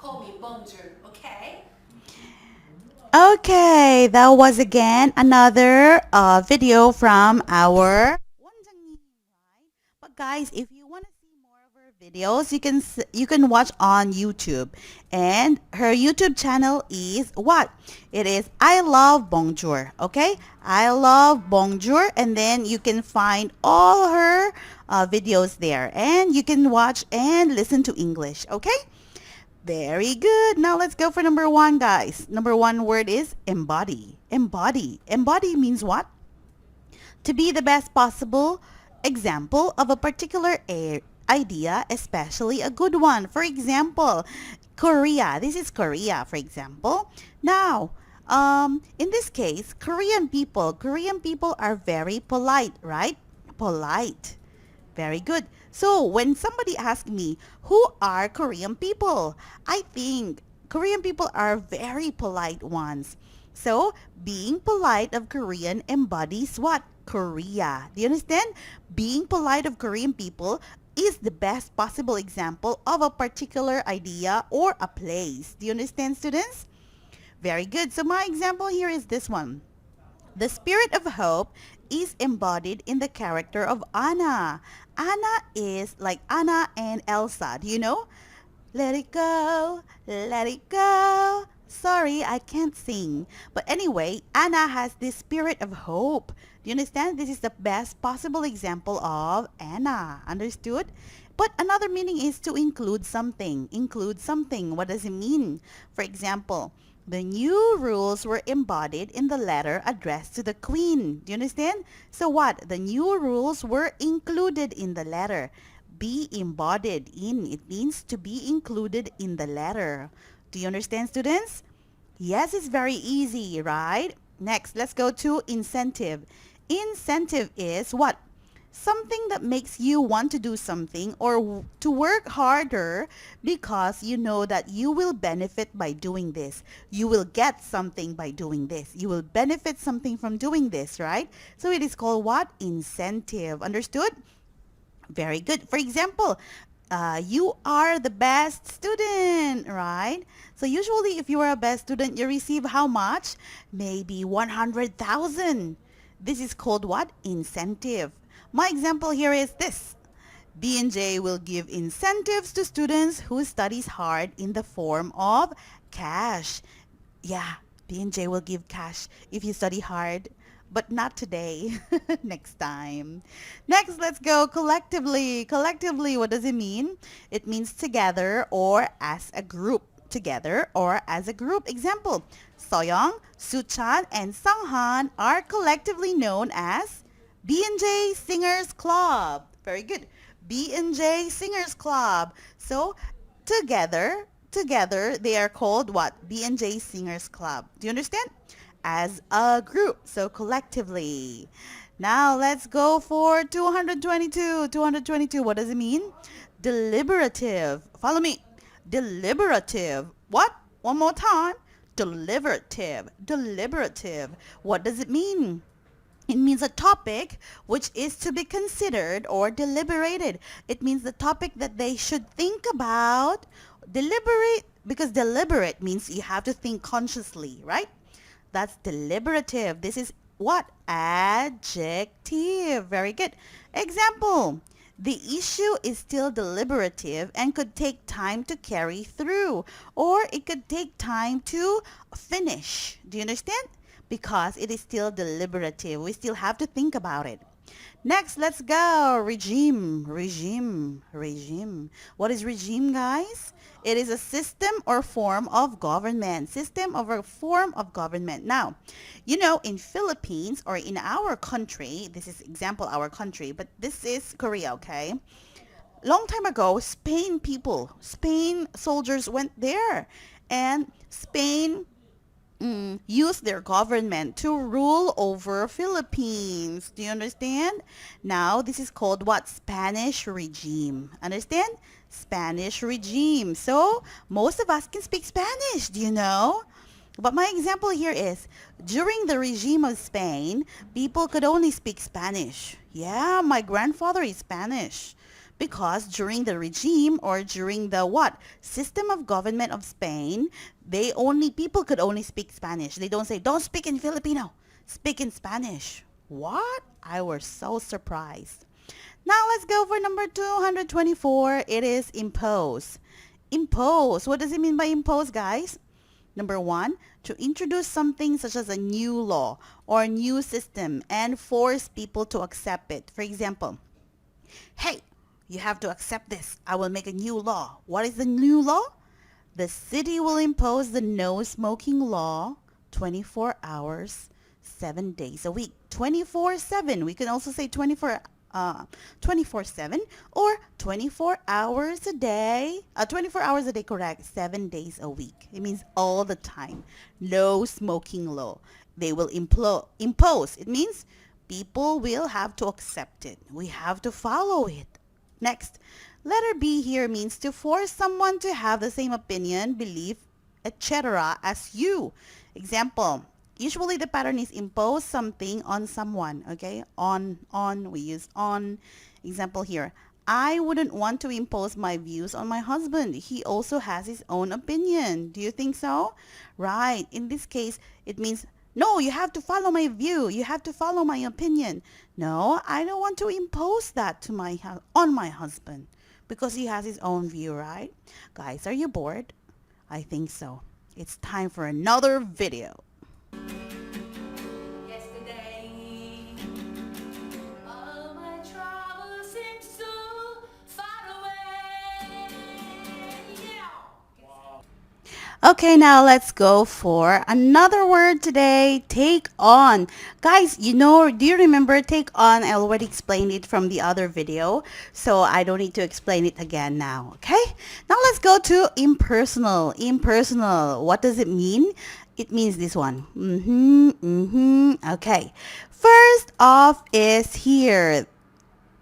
call me bonjour, okay? Okay, that was again another video from our 원장님, right? But guys, if you want to see more of her videos, you can watch on YouTube, and her YouTube channel is what? It is I Love Bonjour. Okay, I Love Bonjour, and then you can find all her videos there, and you can watch and listen to English. Okay. Very good. Now let's go for number one, guys. Number one word is embody. Embody. Embody means what? To be the best possible example of a particular idea, especially a good one. For example, Korea. This is Korea, for example. Now, in this case, Korean people are very polite, right? Polite. Very good. So when somebody asks me, who are Korean people? I think Korean people are very polite ones. So being polite of Korean embodies what? Korea. Do you understand? Being polite of Korean people is the best possible example of a particular idea or a place. Do you understand, students? Very good. So my example here is this one. The spirit of hope is embodied in the character of Anna. Anna is like Anna and Elsa. Do you know? Let it go, let it go. Sorry, I can't sing. But anyway, Anna has this spirit of hope. Do you understand? This is the best possible example of Anna. Understood? But another meaning is to include something. Include something. What does it mean? For example, the new rules were embodied in the letter addressed to the Queen. Do you understand? So what? The new rules were included in the letter. Be embodied in. It means to be included in the letter. Do you understand, students? Yes, it's very easy, right? Next, let's go to incentive. Incentive is what? Something that makes you want to do something or to work harder because you know that you will benefit by doing this. You will get something by doing this. You will benefit something from doing this, right? So it is called what? Incentive. Understood? Very good. For example, you are the best student, right? So usually if you are a best student, you receive how much? Maybe 100,000. This is called what? Incentive. My example here is this. B&J will give incentives to students who studies hard in the form of cash. Yeah, B&J will give cash if you study hard, but not today. Next time. Next, let's go collectively. Collectively, what does it mean? It means together or as a group. Together or as a group. Example, Soyoung, Suchan, and Sunghan are collectively known as B&J Singers Club. Very good. B&J Singers Club. So, together they are called what? B&J Singers Club. Do you understand? As a group, so collectively. Now let's go for 222. 222, what does it mean? Deliberative. Follow me. Deliberative. What? One more time. Deliberative. Deliberative. What does it mean? It means a topic which is to be considered or deliberated. It means the topic that they should think about. Deliberate, because deliberate means you have to think consciously, right? That's deliberative. This is what? Adjective. Very good. Example. The issue is still deliberative and could take time to carry through, or it could take time to finish. Do you understand? Because it is still deliberative. We still have to think about it. Next, let's go. Regime, regime, regime. What is regime, guys? It is a system or form of government. System of a form of government. Now, you know, in Philippines or in our country, this is example our country, but this is Korea, okay? Long time ago, Spain soldiers went there, and Spain use their government to rule over Philippines. Do you understand? Now, this is called what? Spanish regime. Understand? Spanish regime. So, most of us can speak Spanish. Do you know? But my example here is, during the regime of Spain, people could only speak Spanish. Yeah, my grandfather is Spanish because during the regime or during the what system of government of Spain, people could only speak Spanish. They don't say don't speak in Filipino, speak in Spanish. What? I was so surprised. Now let's go for number 224. It is impose. Impose. What does it mean by impose, guys? Number one, to introduce something such as a new law or new system and force people to accept it. For example, hey, you have to accept this. I will make a new law. What is the new law? The city will impose the no smoking law 24 hours, 7 days a week. 24/7. We can also say 24/7 or 24 hours a day. 24 hours a day, correct. 7 days a week. It means all the time. No smoking law. They will impose. It means people will have to accept it. We have to follow it. Next, letter B here means to force someone to have the same opinion, belief, etc. as you. Example, usually the pattern is impose something on someone, okay? We use on. Example here, I wouldn't want to impose my views on my husband. He also has his own opinion. Do you think so? Right. In this case, it means no, you have to follow my view. You have to follow my opinion. No, I don't want to impose that to on my husband because he has his own view, right? Guys, are you bored? I think so. It's time for another video. Yesterday, all my troubles seem so far away. Yeah. Okay, now let's go for another word today. Take on. Guys, do you remember take on? I already explained it from the other video, so I don't need to explain it again now. Okay? Now let's go to impersonal. Impersonal. What does it mean? It means this one. Okay. First off is here.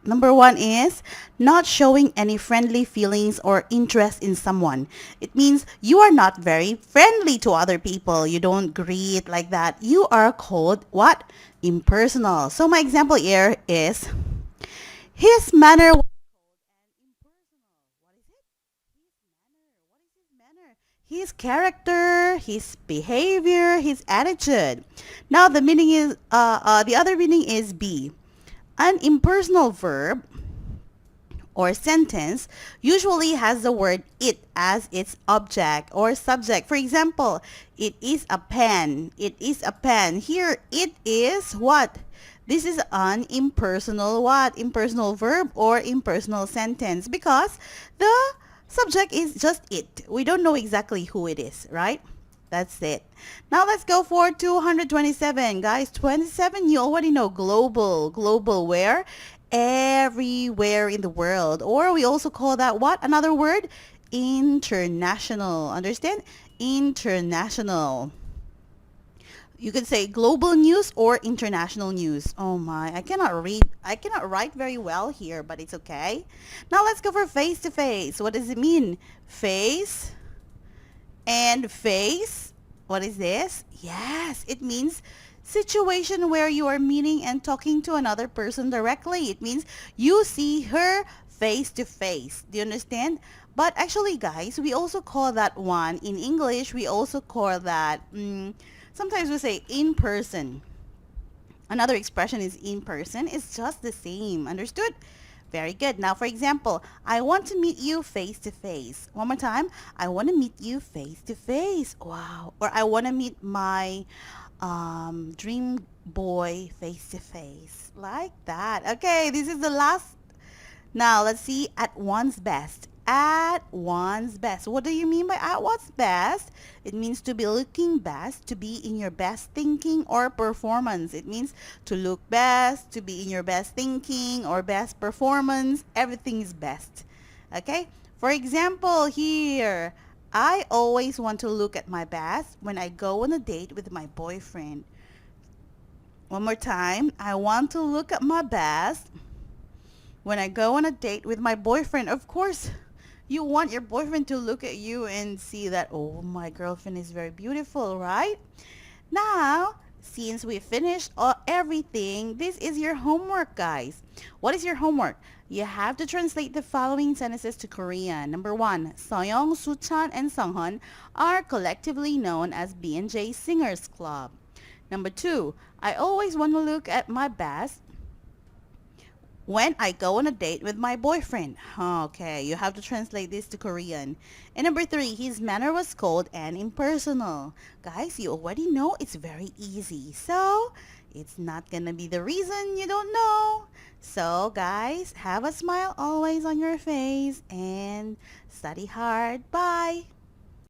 Number one is not showing any friendly feelings or interest in someone. It means you are not very friendly to other people. You don't greet like that. You are called what? Impersonal. So my example here is his manner was impersonal. What is it? His manner. His character, his behavior, his attitude. Now the meaning is the other meaning is B. An impersonal verb or sentence usually has the word it as its object or subject. For example, it is a pen. It is a pen. Here, it is what? This is an impersonal what? Impersonal verb or impersonal sentence because the subject is just it. We don't know exactly who it is, right? That's it. Now let's go for 227. Guys, 27, you already know global. Global where? Everywhere in the world. Or we also call that what? Another word? International. Understand? International. You could say global news or international news. Oh my, I cannot write very well here, but it's okay. Now let's go for face to face. What does it mean? Face and face. What is this? Yes, it means situation where you are meeting and talking to another person directly. It means you see her face to face. Do you understand? But actually, guys, we also call that one in English. We also call that sometimes we say in person. Another expression is in person. It's just the same. Understood? Very good. Now, for example, I want to meet you face to face. One more time. I want to meet you face to face. Wow. Or I want to meet my dream boy face to face. Like that. Okay, this is the last. Now, let's see at one's best. At one's best. What do you mean by at one's best? It means to be looking best, to be in your best thinking or performance. It means to look best, to be in your best thinking or best performance. Everything is best. Okay? For example, here, I always want to look at my best when I go on a date with my boyfriend. One more time. I want to look at my best when I go on a date with my boyfriend. Of course, you want your boyfriend to look at you and see that, oh, my girlfriend is very beautiful, right? Now, since we finished everything, this is your homework, guys. What is your homework? You have to translate the following sentences to Korean. Number one, Soyoung, Suchan, and Songhun are collectively known as B&J Singers Club. Number two, I always want to look at my best when I go on a date with my boyfriend. Okay, you have to translate this to Korean. And number three, his manner was cold and impersonal. Guys, you already know it's very easy. So, it's not gonna be the reason you don't know. So, guys, have a smile always on your face and study hard. Bye!